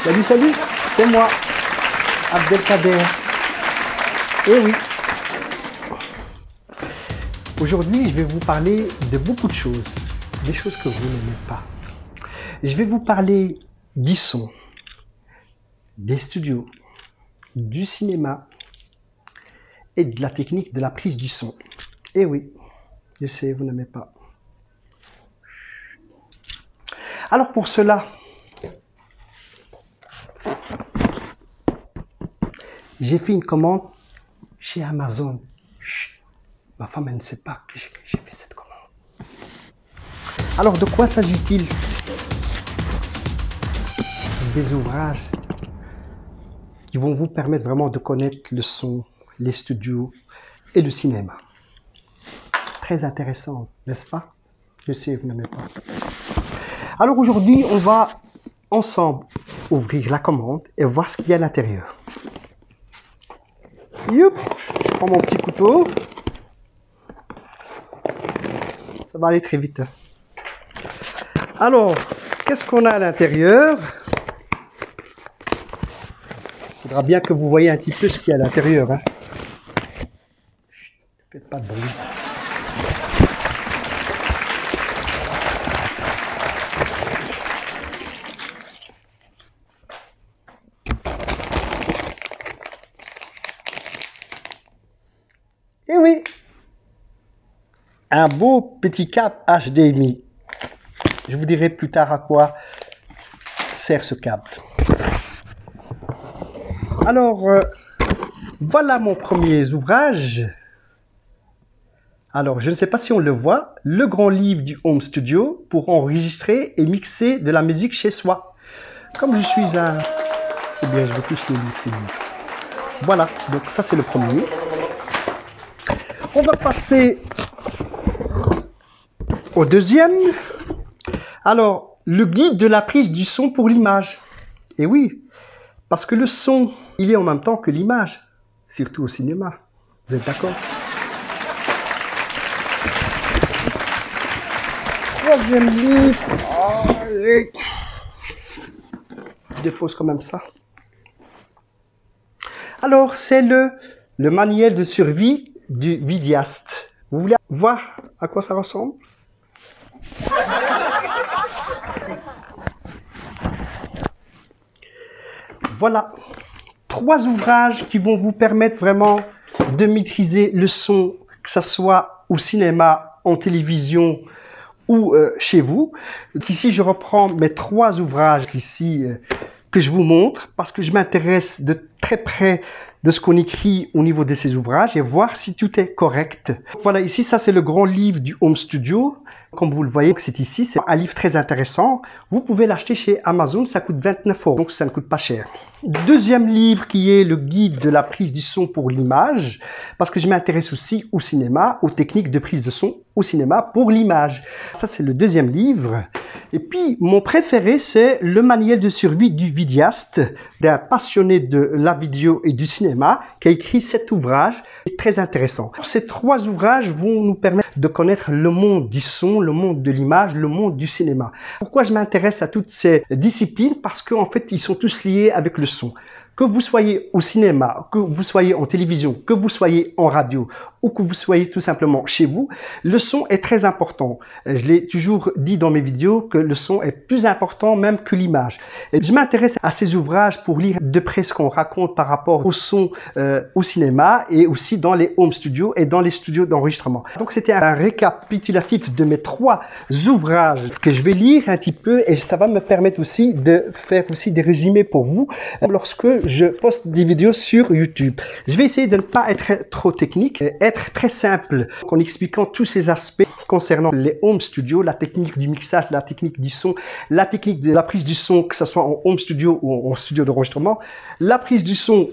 Salut, salut, c'est moi, Abdelkader. Eh oui. Aujourd'hui, je vais vous parler de beaucoup de choses, des choses que vous n'aimez pas. Je vais vous parler du son, des studios, du cinéma et de la technique de la prise du son. Eh oui, je sais, vous n'aimez pas. Alors pour cela, j'ai fait une commande chez Amazon. Chut, ma femme, elle ne sait pas que j'ai fait cette commande. Alors, de quoi s'agit-il? Des ouvrages qui vont vous permettre vraiment de connaître le son, les studios et le cinéma. Très intéressant, n'est-ce pas? Je sais, vous n'aimez pas. Alors aujourd'hui, on va ensemble ouvrir la commande et voir ce qu'il y a à l'intérieur. Youp, je prends mon petit couteau. Ça va aller très vite. Alors, qu'est-ce qu'on a à l'intérieur? Il faudra bien que vous voyez un petit peu ce qu'il y a à l'intérieur. Hein. Faites pas de bruit. Eh oui, un beau petit câble HDMI. Je vous dirai plus tard à quoi sert ce câble. Alors, voilà mon premier ouvrage. Alors, je ne sais pas si on le voit, le grand livre du home studio pour enregistrer et mixer de la musique chez soi. Comme je suis un... Eh bien, je veux tous les mixer. Voilà, donc ça c'est le premier. On va passer au deuxième. Alors, le guide de la prise du son pour l'image. Et oui, parce que le son, il est en même temps que l'image, surtout au cinéma. Vous êtes d'accord? Troisième livre. Je dépose quand même ça. Alors, c'est le manuel de survie du vidéaste. Vous voulez voir à quoi ça ressemble? Voilà, 3 ouvrages qui vont vous permettre vraiment de maîtriser le son, que ce soit au cinéma, en télévision ou chez vous. Ici, je reprends mes 3 ouvrages ici que je vous montre parce que je m'intéresse de très près de ce qu'on écrit au niveau de ces ouvrages et voir si tout est correct. Voilà, ici, ça c'est le grand livre du home studio. Comme vous le voyez, c'est ici, c'est un livre très intéressant. Vous pouvez l'acheter chez Amazon, ça coûte 29 €, donc ça ne coûte pas cher. Deuxième livre qui est le guide de la prise du son pour l'image, parce que je m'intéresse aussi au cinéma, aux techniques de prise de son au cinéma pour l'image. Ça, c'est le deuxième livre. Et puis, mon préféré, c'est le manuel de survie du vidéaste, d'un passionné de la vidéo et du cinéma, qui a écrit cet ouvrage. C'est très intéressant. Ces 3 ouvrages vont nous permettre de connaître le monde du son, le monde de l'image, le monde du cinéma. Pourquoi je m'intéresse à toutes ces disciplines? Parce qu'en fait, ils sont tous liés avec le son. Que vous soyez au cinéma, que vous soyez en télévision, que vous soyez en radio ou que vous soyez tout simplement chez vous, le son est très important. Je l'ai toujours dit dans mes vidéos que le son est plus important même que l'image. Je m'intéresse à ces ouvrages pour lire de près ce qu'on raconte par rapport au son au cinéma et aussi dans les home studios et dans les studios d'enregistrement. Donc c'était un récapitulatif de mes 3 ouvrages que je vais lire un petit peu et ça va me permettre aussi de faire aussi des résumés pour vous lorsque je poste des vidéos sur YouTube. Je vais essayer de ne pas être trop technique, être très simple en expliquant tous ces aspects concernant les home studios, la technique du mixage, la technique du son, la technique de la prise du son, que ce soit en home studio ou en studio d'enregistrement, la prise du son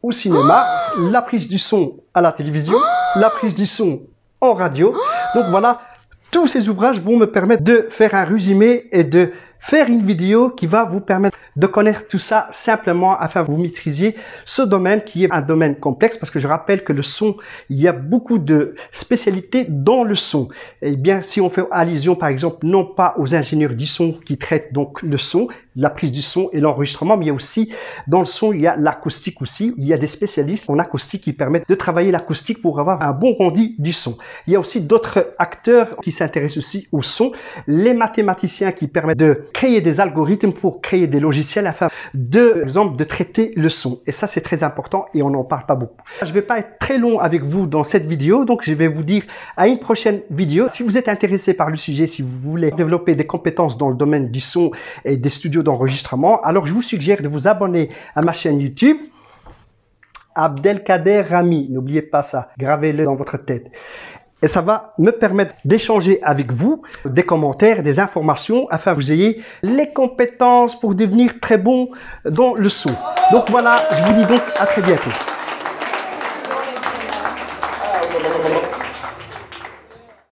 au cinéma, la prise du son à la télévision, la prise du son en radio. Donc voilà, tous ces ouvrages vont me permettre de faire un résumé et de faire une vidéo qui va vous permettre de connaître tout ça simplement afin que vous maîtrisiez ce domaine qui est un domaine complexe parce que je rappelle que le son, il y a beaucoup de spécialités dans le son. Et bien, si on fait allusion par exemple non pas aux ingénieurs du son qui traitent donc le son, la prise du son et l'enregistrement, mais il y a aussi, dans le son, il y a l'acoustique aussi. Il y a des spécialistes en acoustique qui permettent de travailler l'acoustique pour avoir un bon rendu du son. Il y a aussi d'autres acteurs qui s'intéressent aussi au son. Les mathématiciens qui permettent de créer des algorithmes pour créer des logiciels afin de traiter le son. Et ça, c'est très important et on n'en parle pas beaucoup. Je ne vais pas être très long avec vous dans cette vidéo, donc je vais vous dire à une prochaine vidéo. Si vous êtes intéressé par le sujet, si vous voulez développer des compétences dans le domaine du son et des studios d'enregistrement, alors je vous suggère de vous abonner à ma chaîne YouTube Abdelkader Rami. N'oubliez pas ça, gravez-le dans votre tête. Et ça va me permettre d'échanger avec vous des commentaires, des informations, afin que vous ayez les compétences pour devenir très bon dans le son. Donc voilà, je vous dis donc à très bientôt.